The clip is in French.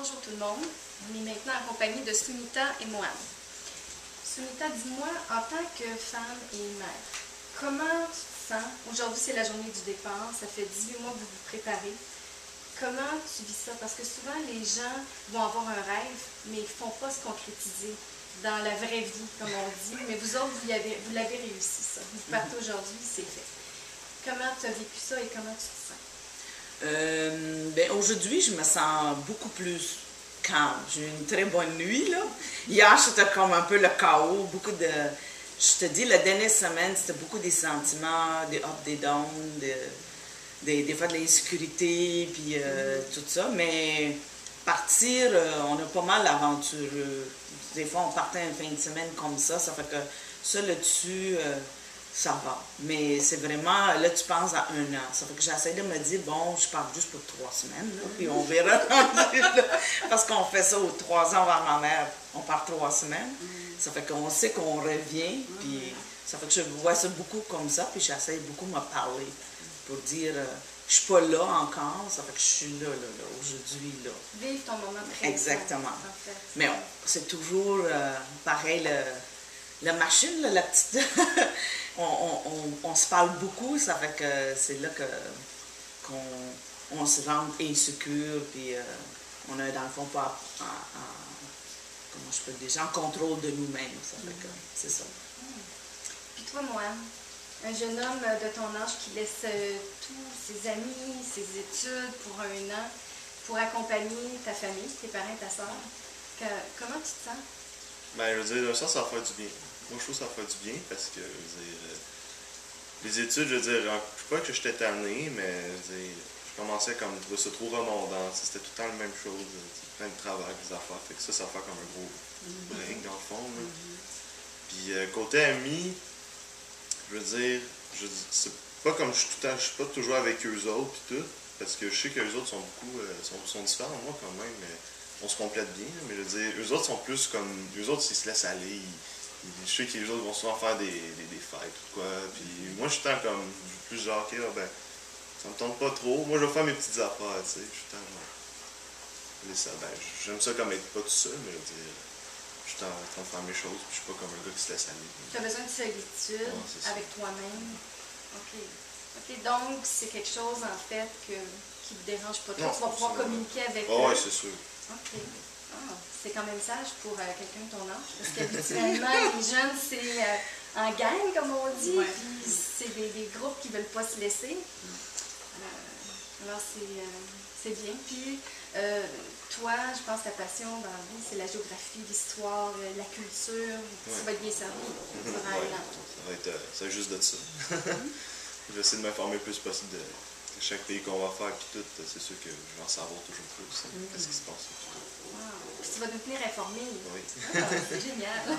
Bonjour tout le monde, on est maintenant en compagnie de Sunita et Mohan. Sunita, dis-moi, en tant que femme et mère, comment tu te sens? Aujourd'hui, c'est la journée du départ, ça fait 18 mois que vous vous préparez. Comment tu vis ça? Parce que souvent, les gens vont avoir un rêve, mais ils ne font pas se concrétiser dans la vraie vie, comme on dit. Mais vous autres, vous l'avez réussi, ça. Vous partez aujourd'hui, c'est fait. Comment tu as vécu ça et comment tu te sens? Aujourd'hui, je me sens beaucoup plus calme. J'ai eu une très bonne nuit, là. Hier, c'était comme un peu le chaos, je te dis, la dernière semaine, c'était beaucoup des sentiments, des ups, des downs, des fois de l'insécurité, puis tout ça. Mais partir, on a pas mal d'aventureux. Des fois, on partait une fin de semaine comme ça fait que ça, là-dessus, ça va. Mais c'est vraiment, là, tu penses à 1 an. Ça fait que j'essaie de me dire, bon, je pars juste pour 3 semaines, là, puis on verra. Parce qu'on fait ça aux 3 ans avant ma mère, on part 3 semaines. Ça fait qu'on sait qu'on revient, puis ça fait que je vois ça beaucoup comme ça, puis j'essaie beaucoup de me parler pour dire, je suis pas là encore, ça fait que je suis là, aujourd'hui, là. Vive ton moment présent. Exactement. En fait. Mais c'est toujours pareil, la machine, là, la petite... on se parle beaucoup, ça fait que c'est là qu'on se rend insécure, puis on a dans le fond pas comment je peux dire, en contrôle de nous-mêmes, ça fait que c'est ça. Puis toi, Mohan, un jeune homme de ton âge qui laisse tous ses amis, ses études pour 1 an, pour accompagner ta famille, tes parents, ta soeur, comment tu te sens? Ben, je veux dire, ça va faire du bien. Moi, je trouve que ça fait du bien parce que, je veux dire, les études, je veux dire, je sais pas que j'étais tanné, mais je veux dire, je commençais comme de se trop redondant. C'était tout le temps la même chose, plein de travail, des affaires. Fait que ça fait comme un gros break dans le fond. Là. Puis côté amis, je veux dire, c'est pas comme je suis pas toujours avec eux autres puis tout, parce que je sais que les autres sont beaucoup, sont différents de moi quand même, mais on se complète bien. Mais je veux dire, eux autres sont plus comme, eux autres ils se laissent aller. Je sais que les autres vont souvent faire des fêtes ou quoi, puis moi je suis tant comme plus genre, ok, ben, ça me tente pas trop, moi je vais faire mes petites affaires, tu sais, je suis tant genre, ben, j'aime ça comme être pas tout seul, mais je veux dire, je suis en train de faire mes choses, puis je suis pas comme un gars qui se laisse aller. Tu as besoin de solitude avec toi-même. OK, donc c'est quelque chose en fait qui ne te dérange pas trop, tu vas pouvoir communiquer avec eux. Oui, c'est sûr. OK. Ah, c'est quand même sage pour quelqu'un de ton âge, parce qu'habituellement, les jeunes, c'est en gang, comme on dit, puis c'est des groupes qui ne veulent pas se laisser. Alors, c'est bien. Puis, toi, je pense que ta passion dans la vie, c'est la géographie, l'histoire, la culture. Tu vas être bien servi. Ça va être juste de ça. Je vais essayer de m'informer le plus possible de chaque pays qu'on va faire, puis tout, c'est sûr que je vais en savoir toujours plus, qu'est-ce qui se passe. Wow. Puis tu vas nous tenir informés. Oui. Ah, c'est génial.